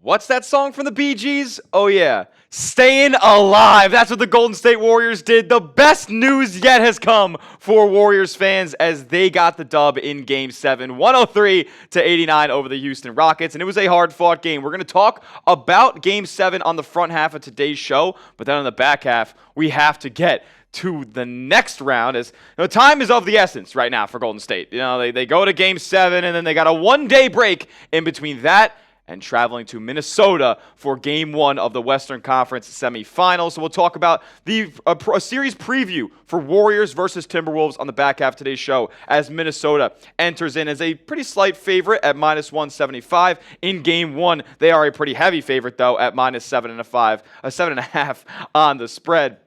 What's that song from the Bee Gees? Oh, yeah. Staying alive. That's what the Golden State Warriors did. The best news yet has come for Warriors fans as they got the dub in Game 7, 103-89 over the Houston Rockets. And it was a hard-fought game. We're going to talk about Game 7 on the front half of today's show. But then on the back half, we have to get to the next round as time is of the essence right now for Golden State. They go to Game 7 and then they got a one-day break in between that and traveling to Minnesota for Game 1 of the Western Conference semifinals. So we'll talk about a series preview for Warriors versus Timberwolves on the back half of today's show as Minnesota enters in as a pretty slight favorite at minus 175. In Game 1, they are a pretty heavy favorite, though, at minus 7.5 on the spread.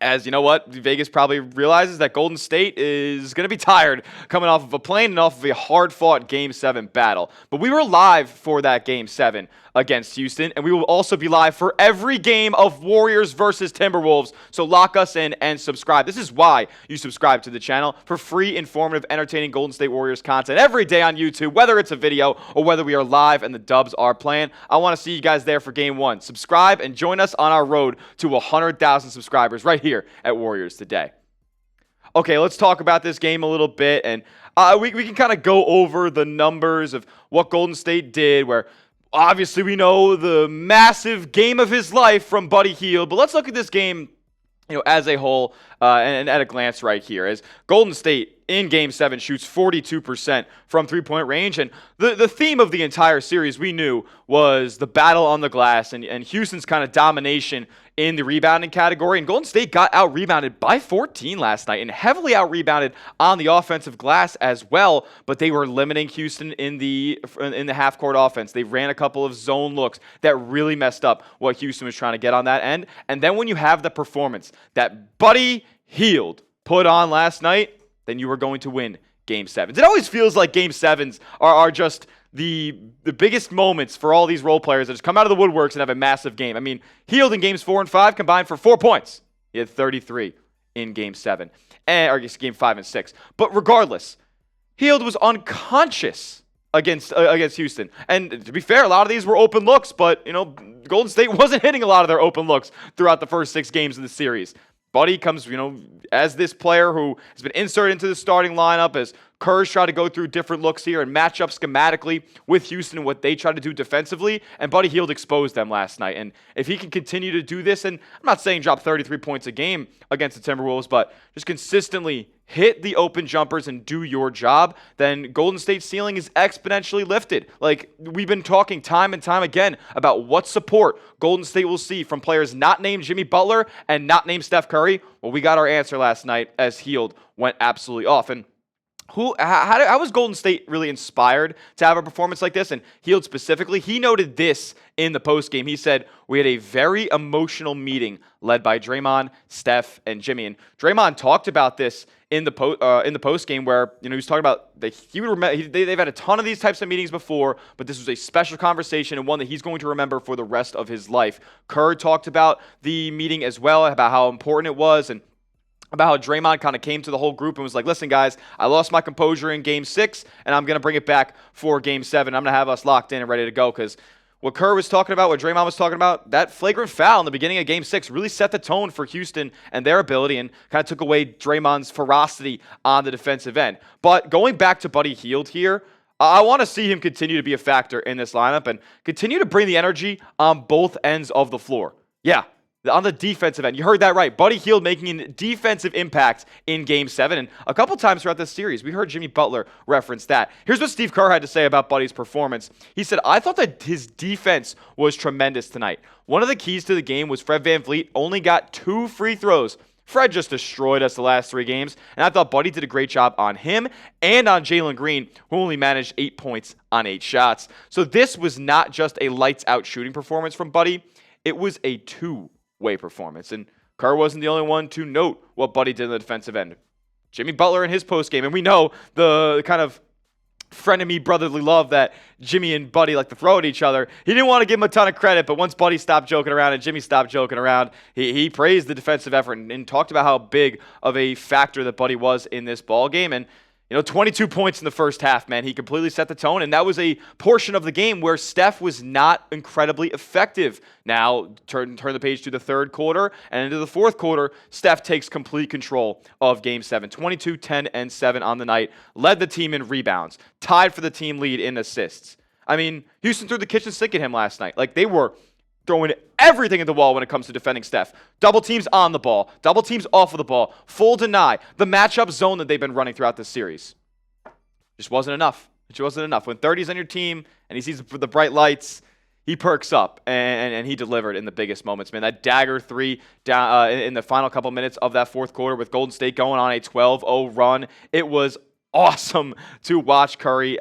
As you know what, Vegas probably realizes that Golden State is going to be tired coming off of a plane and off of a hard-fought Game 7 battle. But we were live for that Game 7 against Houston, and we will also be live for every game of Warriors versus Timberwolves. So lock us in and subscribe. This is why you subscribe to the channel, for free, informative, entertaining Golden State Warriors content every day on YouTube, whether it's a video or whether we are live and the Dubs are playing. I want to see you guys there for Game 1. Subscribe and join us on our road to 100,000 subscribers right here at Warriors Today. Okay, let's talk about this game a little bit, and we can kind of go over the numbers of what Golden State did, where obviously we know the massive game of his life from Buddy Hield, but let's look at this game as a whole and at a glance right here. As Golden State in Game 7 shoots 42% from three-point range, and the theme of the entire series we knew was the battle on the glass and Houston's kind of domination in the rebounding category, and Golden State got out-rebounded by 14 last night and heavily out-rebounded on the offensive glass as well, but they were limiting Houston in the half-court offense. They ran a couple of zone looks that really messed up what Houston was trying to get on that end, and then when you have the performance that Buddy Hield put on last night, then you were going to win Game 7s. It always feels like Game 7s are just the biggest moments for all these role players that just come out of the woodworks and have a massive game. I mean, Hield in Games 4 and 5 combined for 4 points. He had 33 in Game 7, or Game 5 and 6. But regardless, Hield was unconscious against Houston. And to be fair, a lot of these were open looks, but Golden State wasn't hitting a lot of their open looks throughout the first 6 games of the series. Buddy comes, as this player who has been inserted into the starting lineup as Kerr's tried to go through different looks here and match up schematically with Houston and what they try to do defensively, and Buddy Hield exposed them last night. And if he can continue to do this, and I'm not saying drop 33 points a game against the Timberwolves, but just consistently hit the open jumpers and do your job, then Golden State's ceiling is exponentially lifted. Like, we've been talking time and time again about what support Golden State will see from players not named Jimmy Butler and not named Steph Curry. Well, we got our answer last night as Hield went absolutely off. And how was Golden State really inspired to have a performance like this? And Hield specifically, he noted this in the postgame. He said, "We had a very emotional meeting led by Draymond, Steph, and Jimmy." And Draymond talked about this in the postgame, where he was talking about that they've had a ton of these types of meetings before, but this was a special conversation and one that he's going to remember for the rest of his life. Kerr talked about the meeting as well, about how important it was, and about how Draymond kind of came to the whole group and was like, "Listen, guys, I lost my composure in Game 6, and I'm going to bring it back for Game 7. I'm going to have us locked in and ready to go," because what Kerr was talking about, what Draymond was talking about, that flagrant foul in the beginning of Game 6 really set the tone for Houston and their ability and kind of took away Draymond's ferocity on the defensive end. But going back to Buddy Hield here, I want to see him continue to be a factor in this lineup and continue to bring the energy on both ends of the floor. Yeah. On the defensive end, you heard that right. Buddy Hield making a defensive impact in Game 7. And a couple times throughout this series, we heard Jimmy Butler reference that. Here's what Steve Kerr had to say about Buddy's performance. He said, "I thought that his defense was tremendous tonight. One of the keys to the game was Fred VanVleet only got 2 free throws. Fred just destroyed us the last 3 games. And I thought Buddy did a great job on him and on Jalen Green, who only managed 8 points on 8 shots. So this was not just a lights-out shooting performance from Buddy. It was a two-way performance." And Kerr wasn't the only one to note what Buddy did on the defensive end. Jimmy Butler in his postgame, and we know the kind of frenemy brotherly love that Jimmy and Buddy like to throw at each other. He didn't want to give him a ton of credit, but once Buddy stopped joking around and Jimmy stopped joking around, he praised the defensive effort and talked about how big of a factor that Buddy was in this ball game. And 22 points in the first half, man. He completely set the tone, and that was a portion of the game where Steph was not incredibly effective. Now, turn the page to the third quarter, and into the fourth quarter, Steph takes complete control of Game 7. 22, 10, and 7 on the night. Led the team in rebounds. Tied for the team lead in assists. I mean, Houston threw the kitchen sink at him last night. Like, they were throwing everything at the wall when it comes to defending Steph. Double teams on the ball. Double teams off of the ball. Full deny. The matchup zone that they've been running throughout this series. Just wasn't enough. It just wasn't enough. When 30's on your team and he sees the bright lights, he perks up, and he delivered in the biggest moments, man. That dagger three down in the final couple minutes of that fourth quarter with Golden State going on a 12-0 run. It was awesome to watch Curry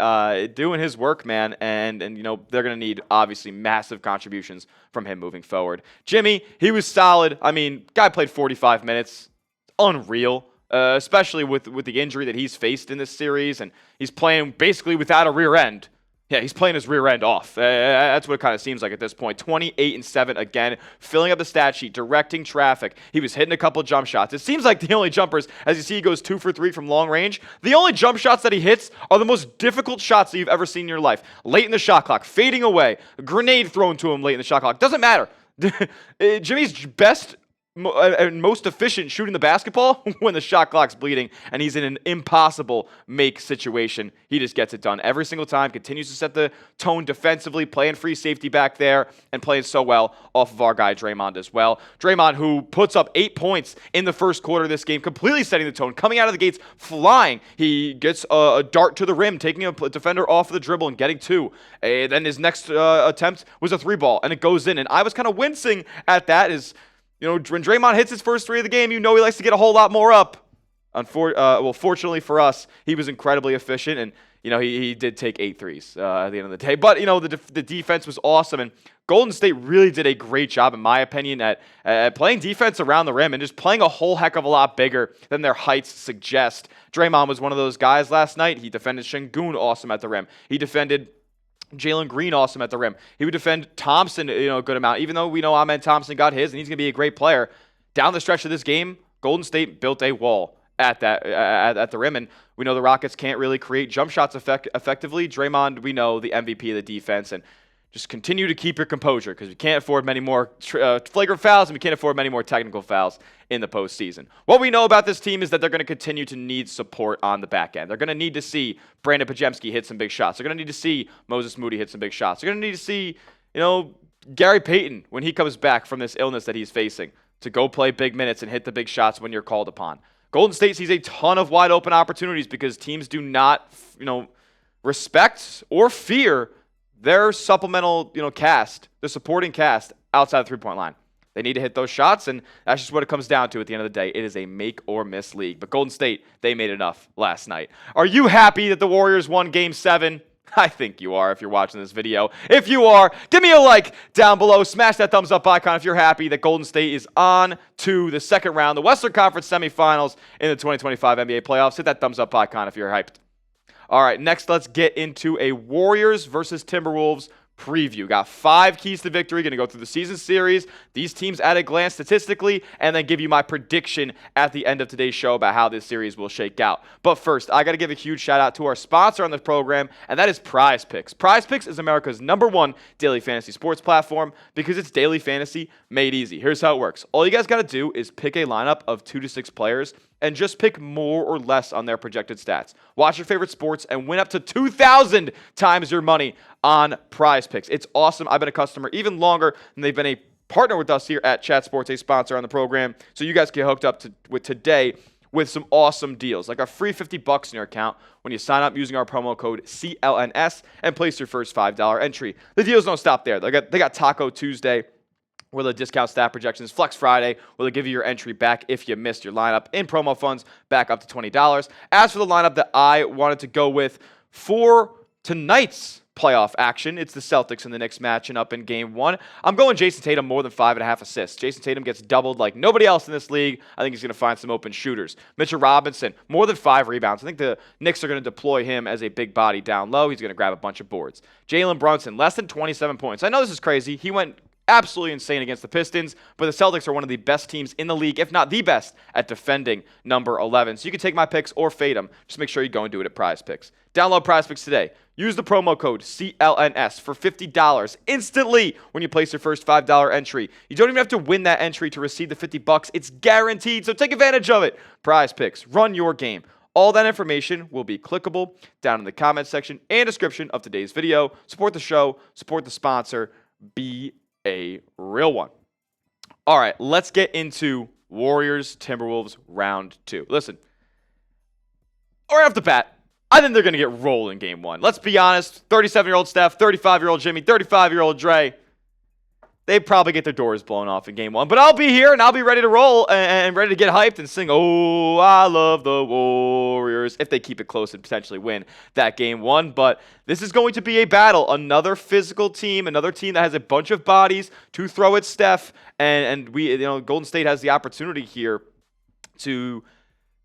doing his work, man, and they're going to need, obviously, massive contributions from him moving forward. Jimmy, he was solid. I mean, guy played 45 minutes. Unreal, especially with the injury that he's faced in this series, and he's playing basically without a rear end. Yeah, he's playing his rear end off. That's what it kind of seems like at this point. 28 and 7 again, filling up the stat sheet, directing traffic. He was hitting a couple jump shots. It seems like the only jumpers, as you see, he goes 2 for 3 from long range. The only jump shots that he hits are the most difficult shots that you've ever seen in your life. Late in the shot clock, fading away, a grenade thrown to him late in the shot clock. Doesn't matter. Jimmy's best and most efficient shooting the basketball when the shot clock's bleeding and he's in an impossible make situation. He just gets it done every single time, continues to set the tone defensively, playing free safety back there and playing so well off of our guy Draymond as well. Draymond, who puts up 8 points in the first quarter of this game, completely setting the tone, coming out of the gates flying. He gets a dart to the rim, taking a defender off of the dribble and getting 2. Then his next attempt was a 3-ball and it goes in, and I was kind of wincing at that. When Draymond hits his first 3 of the game, he likes to get a whole lot more up. Fortunately for us, he was incredibly efficient, and he did take 8 threes at the end of the day. But the defense was awesome, and Golden State really did a great job, in my opinion, at playing defense around the rim and just playing a whole heck of a lot bigger than their heights suggest. Draymond was one of those guys last night. He defended Şengün awesome at the rim. He defended Jalen Green awesome at the rim. He would defend Thompson a good amount, even though we know Amen Thompson got his and he's going to be a great player. Down the stretch of this game, Golden State built a wall at the rim, and we know the Rockets can't really create jump shots effectively. Draymond, we know, the MVP of the defense, and just continue to keep your composure because we can't afford many more flagrant fouls and we can't afford many more technical fouls in the postseason. What we know about this team is that they're going to continue to need support on the back end. They're going to need to see Brandon Podziemski hit some big shots. They're going to need to see Moses Moody hit some big shots. They're going to need to see, Gary Payton, when he comes back from this illness that he's facing, to go play big minutes and hit the big shots when you're called upon. Golden State sees a ton of wide open opportunities because teams do not, respect or fear their supplemental, cast, the supporting cast outside the three-point line. They need to hit those shots, and that's just what it comes down to at the end of the day. It is a make-or-miss league. But Golden State, they made enough last night. Are you happy that the Warriors won Game 7? I think you are if you're watching this video. If you are, give me a like down below. Smash that thumbs up icon if you're happy that Golden State is on to the second round, the Western Conference semifinals in the 2025 NBA playoffs. Hit that thumbs up icon if you're hyped. All right, next let's get into a Warriors versus Timberwolves preview. Got 5 keys to victory. Going to go through the season series, these teams at a glance statistically, and then give you my prediction at the end of today's show about how this series will shake out. But first, I got to give a huge shout out to our sponsor on the program, and that is PrizePicks. PrizePicks is America's #1 daily fantasy sports platform because it's daily fantasy made easy. Here's how it works. All you guys got to do is pick a lineup of 2 to 6 players and just pick more or less on their projected stats. Watch your favorite sports and win up to 2,000 times your money on PrizePicks. It's awesome. I've been a customer even longer than they've been a partner with us here at Chat Sports, a sponsor on the program. So you guys get hooked up with today with some awesome deals, like a free $50 in your account when you sign up using our promo code CLNS and place your first $5 entry. The deals don't stop there. They got Taco Tuesday, where the discount stat projections, Flex Friday, where they'll give you your entry back if you missed your lineup, in promo funds back up to $20. As for the lineup that I wanted to go with for tonight's playoff action, it's the Celtics and the Knicks matching up in Game 1. I'm going Jason Tatum more than 5.5 assists. Jason Tatum gets doubled like nobody else in this league. I think he's going to find some open shooters. Mitchell Robinson, more than 5 rebounds. I think the Knicks are going to deploy him as a big body down low. He's going to grab a bunch of boards. Jalen Brunson, less than 27 points. I know this is crazy. He went absolutely insane against the Pistons, but the Celtics are one of the best teams in the league, if not the best, at defending number 11. So you can take my picks or fade them. Just make sure you go and do it at PrizePicks. Download PrizePicks today. Use the promo code CLNS for $50 instantly when you place your first $5 entry. You don't even have to win that entry to receive the $50. It's guaranteed, so take advantage of it. PrizePicks, run your game. All that information will be clickable down in the comments section and description of today's video. Support the show, support the sponsor, be a real one. All right, let's get into Warriors Timberwolves round 2. Listen, right off the bat, I think they're going to get rolled in game 1. Let's be honest, 37-year-old Steph, 35-year-old Jimmy, 35-year-old Dre, they probably get their doors blown off in game 1. But I'll be here, and I'll be ready to roll and ready to get hyped and sing, "Oh, I love the Warriors," if they keep it close and potentially win that game 1. But this is going to be a battle. Another physical team, another team that has a bunch of bodies to throw at Steph. And we, Golden State has the opportunity here to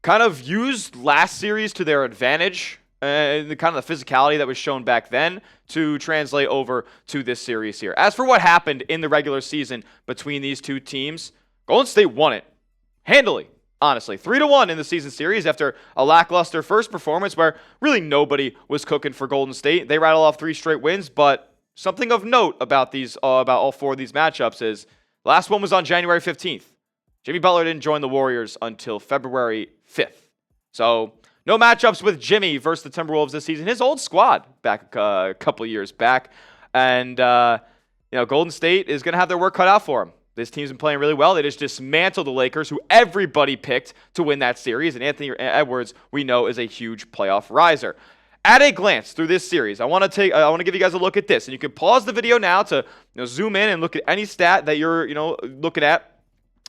kind of use last series to their advantage, and the kind of the physicality that was shown back then to translate over to this series here. As for what happened in the regular season between these two teams, Golden State won it handily, honestly. 3-1 in the season series after a lackluster first performance where really nobody was cooking for Golden State. They rattle off 3 straight wins, but something of note about all 4 of these matchups is the last one was on January 15th. Jimmy Butler didn't join the Warriors until February 5th. So no matchups with Jimmy versus the Timberwolves this season. His old squad back a couple years back. And, Golden State is going to have their work cut out for them. This team's been playing really well. They just dismantled the Lakers, who everybody picked to win that series. And Anthony Edwards, we know, is a huge playoff riser. At a glance through this series, I want to give you guys a look at this. And you can pause the video now to zoom in and look at any stat that you're looking at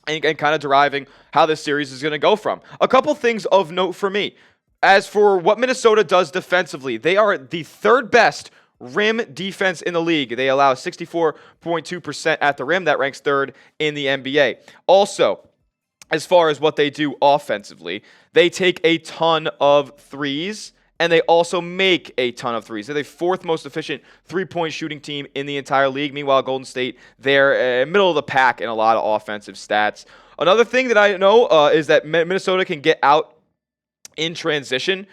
and kind of deriving how this series is going to go from. A couple things of note for me. As for what Minnesota does defensively, they are the 3rd best rim defense in the league. They allow 64.2% at the rim. That ranks 3rd in the NBA. Also, as far as what they do offensively, they take a ton of threes, and they also make a ton of threes. They're the 4th most efficient three-point shooting team in the entire league. Meanwhile, Golden State, they're middle of the pack in a lot of offensive stats. Another thing that I know is that Minnesota can get out in transition.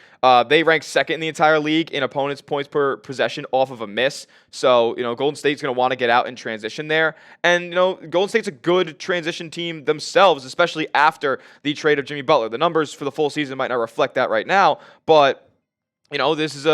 They rank 2nd in the entire league in opponents' points per possession off of a miss. So, Golden State's going to want to get out in transition there. And, Golden State's a good transition team themselves, especially after the trade of Jimmy Butler. The numbers for the full season might not reflect that right now, but this is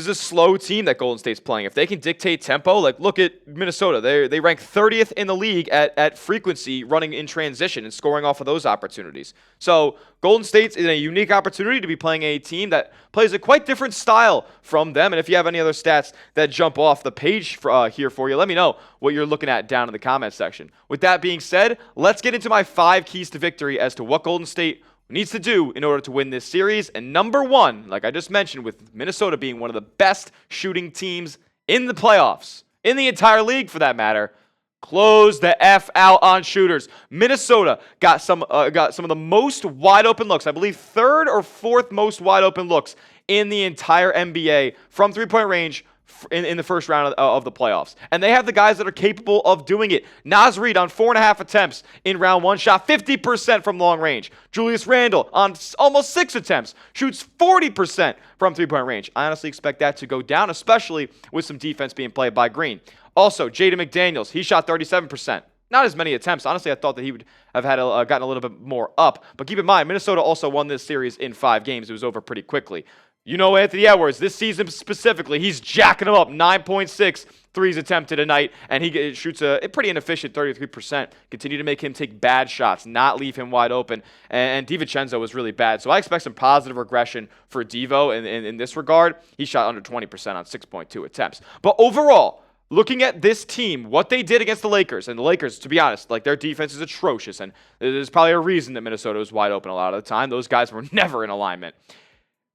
a slow team that Golden State's playing. If they can dictate tempo, look at Minnesota. They rank 30th in the league at frequency running in transition and scoring off of those opportunities. So Golden State's in a unique opportunity to be playing a team that plays a quite different style from them. And if you have any other stats that jump off the page here for you, let me know what you're looking at down in the comments section. With that being said, let's get into my 5 keys to victory as to what Golden State needs to do in order to win this series. And number 1, like I just mentioned, with Minnesota being one of the best shooting teams in the playoffs, in the entire league for that matter, close the F out on shooters. Minnesota got some of the most wide open looks. I believe 3rd or 4th most wide open looks in the entire NBA from 3-point range in the first round of the playoffs. And they have the guys that are capable of doing it. Naz Reid on 4.5 attempts in round 1, shot 50% from long range. Julius Randle on almost 6 attempts, shoots 40% from 3-point range. I honestly expect that to go down, especially with some defense being played by Green. Also, Jaden McDaniels, he shot 37%. Not as many attempts. Honestly, I thought that he would have had gotten a little bit more up. But keep in mind, Minnesota also won this series in 5 games. It was over pretty quickly. Anthony Edwards, this season specifically, he's jacking them up. 9.6 threes attempted a night, and he shoots a pretty inefficient 33%. Continue to make him take bad shots, not leave him wide open. And DiVincenzo was really bad. So I expect some positive regression for Devo in this regard. He shot under 20% on 6.2 attempts. But overall, looking at this team, what they did against the Lakers, and the Lakers, to be honest, their defense is atrocious, and there's probably a reason that Minnesota was wide open a lot of the time. Those guys were never in alignment.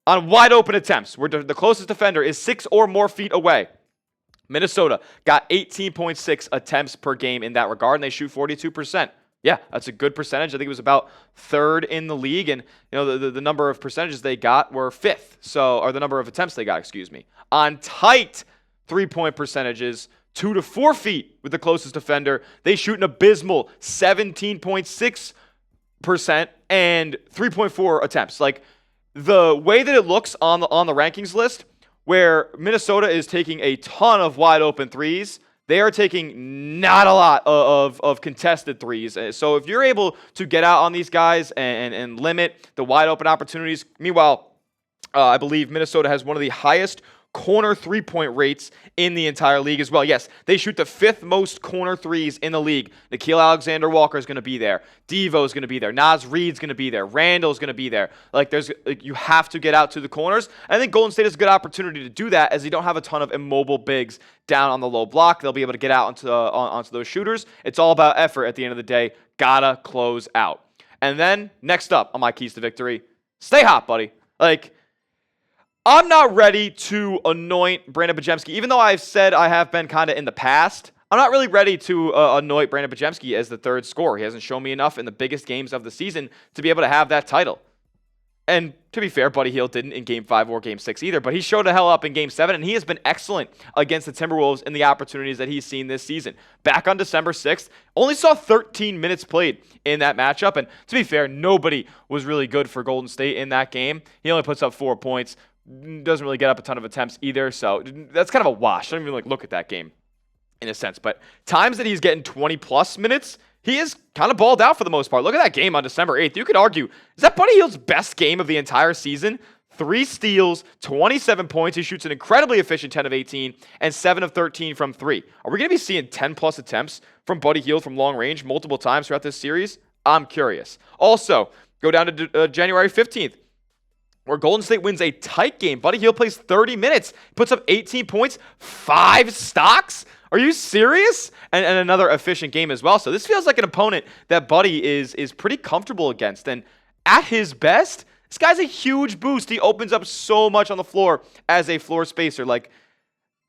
On wide open attempts, where the closest defender is 6 or more feet away, Minnesota got 18.6 attempts per game in that regard, and they shoot 42%. Yeah, that's a good percentage. I think it was about 3rd in the league, and the number of percentages they got were 5th. Or the number of attempts they got, on tight 3-point percentages, 2 to 4 feet with the closest defender. They shoot an abysmal 17.6% and 3.4 attempts. Like, the way that it looks on the rankings list, where Minnesota is taking a ton of wide open threes, they are taking not a lot of contested threes. So if you're able to get out on these guys and limit the wide open opportunities, meanwhile, I believe Minnesota has one of the highest corner three-point rates in the entire league as well. Yes, they shoot the 5th most corner threes in the league. Nickeil Alexander-Walker is going to be there. Devo is going to be there. Naz Reid's going to be there. Randall's going to be there. You have to get out to the corners. I think Golden State has a good opportunity to do that, as they don't have a ton of immobile bigs down on the low block. They'll be able to get out onto those shooters. It's all about effort at the end of the day. Gotta close out. And then, next up on my keys to victory, stay hot, buddy. I'm not ready to anoint Brandon Podziemski, even though I've said I have been kind of in the past. I'm not really ready to anoint Brandon Podziemski as the third scorer. He hasn't shown me enough in the biggest games of the season to be able to have that title. And to be fair, Buddy Hield didn't in Game 5 or Game 6 either, but he showed the hell up in Game 7, and he has been excellent against the Timberwolves in the opportunities that he's seen this season. Back on December 6th, only saw 13 minutes played in that matchup, and to be fair, nobody was really good for Golden State in that game. He only puts up 4 points. Doesn't really get up a ton of attempts either, so that's kind of a wash. I don't even look at that game in a sense, but times that he's getting 20-plus minutes, he is kind of balled out for the most part. Look at that game on December 8th. You could argue, is that Buddy Hield's best game of the entire season? 3 steals, 27 points. He shoots an incredibly efficient 10 of 18 and 7 of 13 from 3. Are we going to be seeing 10-plus attempts from Buddy Hield from long range multiple times throughout this series? I'm curious. Also, go down to January 15th. Where Golden State wins a tight game. Buddy Hield plays 30 minutes, puts up 18 points, 5 stocks. Are you serious? And another efficient game as well. So this feels like an opponent that Buddy is pretty comfortable against. And at his best, this guy's a huge boost. He opens up so much on the floor as a floor spacer.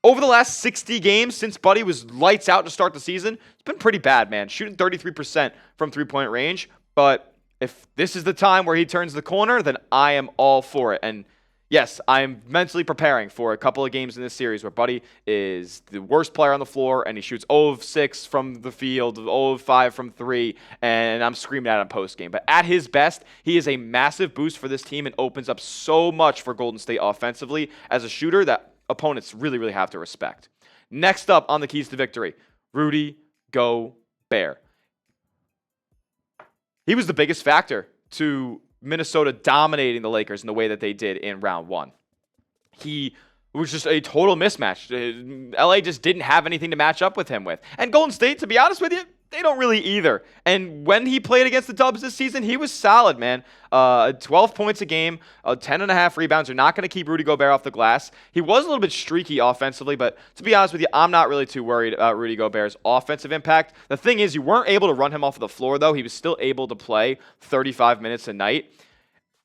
Over the last 60 games since Buddy was lights out to start the season, it's been pretty bad, man. Shooting 33% from three-point range, but if this is the time where he turns the corner, then I am all for it. And yes, I'm mentally preparing for a couple of games in this series where Buddy is the worst player on the floor and he shoots 0 of 6 from the field, 0 of 5 from 3, and I'm screaming at him post-game. But at his best, he is a massive boost for this team and opens up so much for Golden State offensively as a shooter that opponents really, really have to respect. Next up on the keys to victory, Rudy Gobert. He was the biggest factor to Minnesota dominating the Lakers in the way that they did in round 1. He was just a total mismatch. LA just didn't have anything to match up with him with. And Golden State, to be honest with you, they don't really either. And when he played against the Dubs this season, he was solid, man. 12 points a game, 10.5 rebounds. You're not going to keep Rudy Gobert off the glass. He was a little bit streaky offensively, but to be honest with you, I'm not really too worried about Rudy Gobert's offensive impact. The thing is, you weren't able to run him off of the floor, though. He was still able to play 35 minutes a night.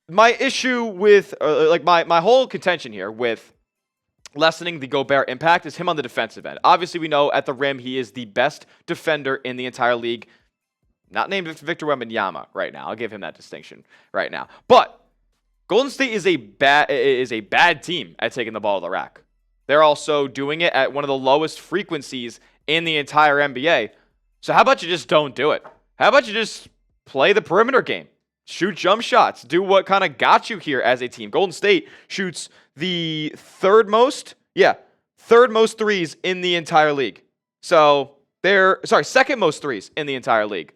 My issue with, my whole contention here with lessening the Gobert impact is him on the defensive end. Obviously, we know at the rim he is the best defender in the entire league. Not named Victor Wembanyama right now. I'll give him that distinction right now. But Golden State is a bad team at taking the ball to the rack. They're also doing it at one of the lowest frequencies in the entire NBA. So how about you just don't do it? How about you just play the perimeter game? Shoot jump shots. Do what kind of got you here as a team. Golden State shoots the third most threes in the entire league. So second most threes in the entire league.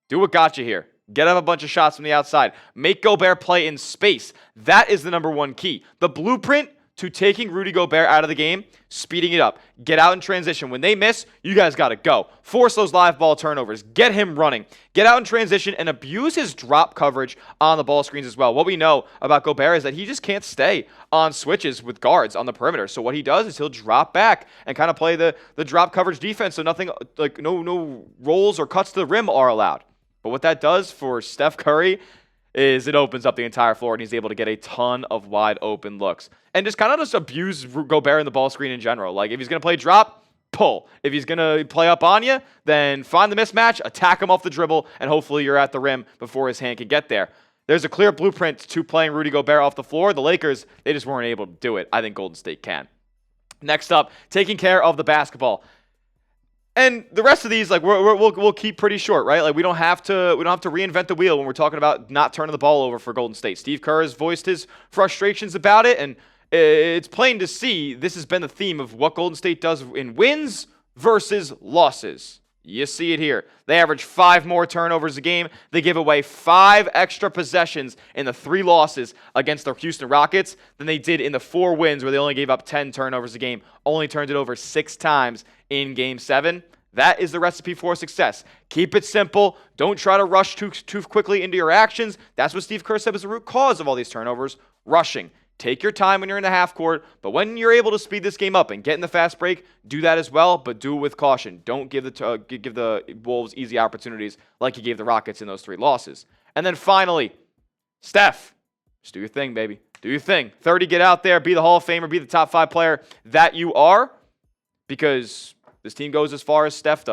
Do what got you here. Get up a bunch of shots from the outside. Make Gobert play in space. That is the number one key. The blueprint to taking Rudy Gobert out of the game, speeding it up. Get out in transition. When they miss, you guys got to go. Force those live ball turnovers. Get him running. Get out in transition and abuse his drop coverage on the ball screens as well. What we know about Gobert is that he just can't stay on switches with guards on the perimeter. So what he does is he'll drop back and kind of play the drop coverage defense so nothing, no rolls or cuts to the rim are allowed. But what that does for Steph Curry is it opens up the entire floor and he's able to get a ton of wide open looks. And just kind of abuse Gobert in the ball screen in general. Like if he's going to play drop, pull. If he's going to play up on you, then find the mismatch, attack him off the dribble, and hopefully you're at the rim before his hand can get there. There's a clear blueprint to playing Rudy Gobert off the floor. The Lakers, they just weren't able to do it. I think Golden State can. Next up, taking care of the basketball. And the rest of these, like we'll keep pretty short, right? Like we don't have to reinvent the wheel when we're talking about not turning the ball over for Golden State. Steve Kerr has voiced his frustrations about it, and it's plain to see this has been the theme of what Golden State does in wins versus losses. You see it here. They average 5 more turnovers a game. They give away 5 extra possessions in the 3 losses against the Houston Rockets than they did in the 4 wins where they only gave up 10 turnovers a game. Only turned it over 6 times in Game 7. That is the recipe for success. Keep it simple. Don't try to rush too quickly into your actions. That's what Steve Kerr said was the root cause of all these turnovers, rushing. Take your time when you're in the half court, but when you're able to speed this game up and get in the fast break, do that as well, but do it with caution. Don't give the Wolves easy opportunities like you gave the Rockets in those 3 losses. And then finally, Steph, just do your thing, baby. Do your thing. 30, get out there, be the Hall of Famer, be the top 5 player that you are, because this team goes as far as Steph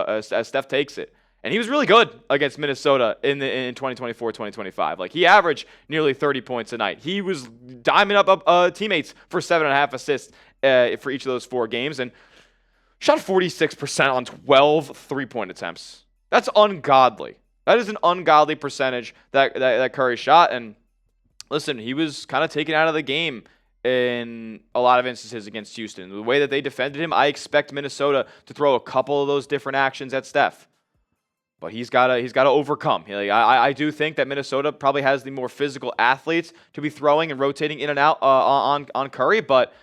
takes it. And he was really good against Minnesota in 2024-2025. Like, he averaged nearly 30 points a night. He was diming up teammates for 7.5 assists for each of those 4 games, and shot 46% on 12 three-point attempts. That's ungodly. That is an ungodly percentage that Curry shot. And listen, he was kind of taken out of the game in a lot of instances against Houston. The way that they defended him, I expect Minnesota to throw a couple of those different actions at Steph. But he's got to overcome. I do think that Minnesota probably has the more physical athletes to be throwing and rotating in and out on Curry. But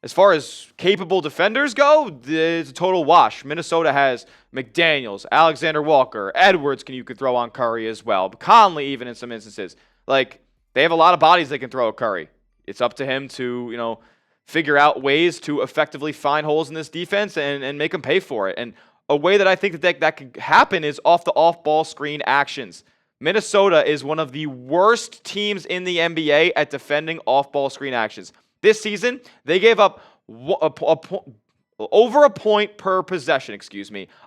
as far as capable defenders go, it's a total wash. Minnesota has McDaniels, Alexander Walker, Edwards you could throw on Curry as well. Conley even in some instances. Like, they have a lot of bodies they can throw at Curry. It's up to him to, figure out ways to effectively find holes in this defense and make them pay for it. And a way that I think that could happen is off the off-ball screen actions. Minnesota is one of the worst teams in the NBA at defending off-ball screen actions. This season, they gave up over a point per possession,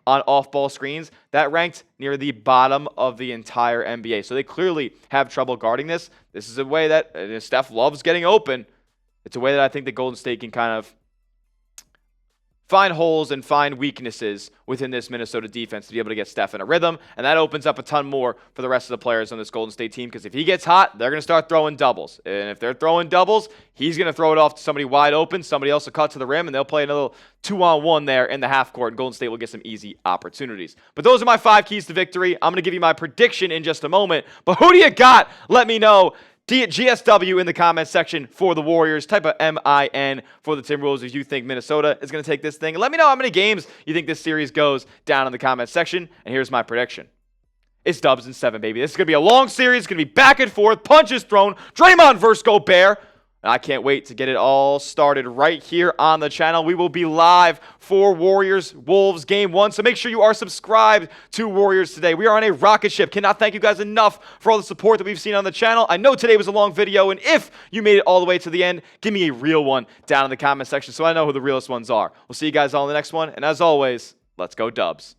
on off-ball screens. That ranked near the bottom of the entire NBA. So they clearly have trouble guarding this. This is a way that Steph loves getting open. It's a way that I think that Golden State can kind of find holes and find weaknesses within this Minnesota defense to be able to get Steph in a rhythm, and that opens up a ton more for the rest of the players on this Golden State team, because if he gets hot, they're going to start throwing doubles, and if they're throwing doubles, he's going to throw it off to somebody wide open, somebody else will cut to the rim, and they'll play another 2-on-1 there in the half court, and Golden State will get some easy opportunities. But those are my 5 keys to victory. I'm going to give you my prediction in just a moment, but who do you got? Let me know. GSW in the comments section for the Warriors. Type of MIN for the Timberwolves if you think Minnesota is going to take this thing. And let me know how many games you think this series goes down in the comments section. And here's my prediction. It's Dubs in 7, baby. This is going to be a long series. It's going to be back and forth, punches thrown, Draymond versus Gobert. And I can't wait to get it all started right here on the channel. We will be live for Warriors-Wolves Game 1, so make sure you are subscribed to Warriors Today. We are on a rocket ship. Cannot thank you guys enough for all the support that we've seen on the channel. I know today was a long video, and if you made it all the way to the end, give me a real one down in the comment section so I know who the realest ones are. We'll see you guys all in the next one, and as always, let's go Dubs.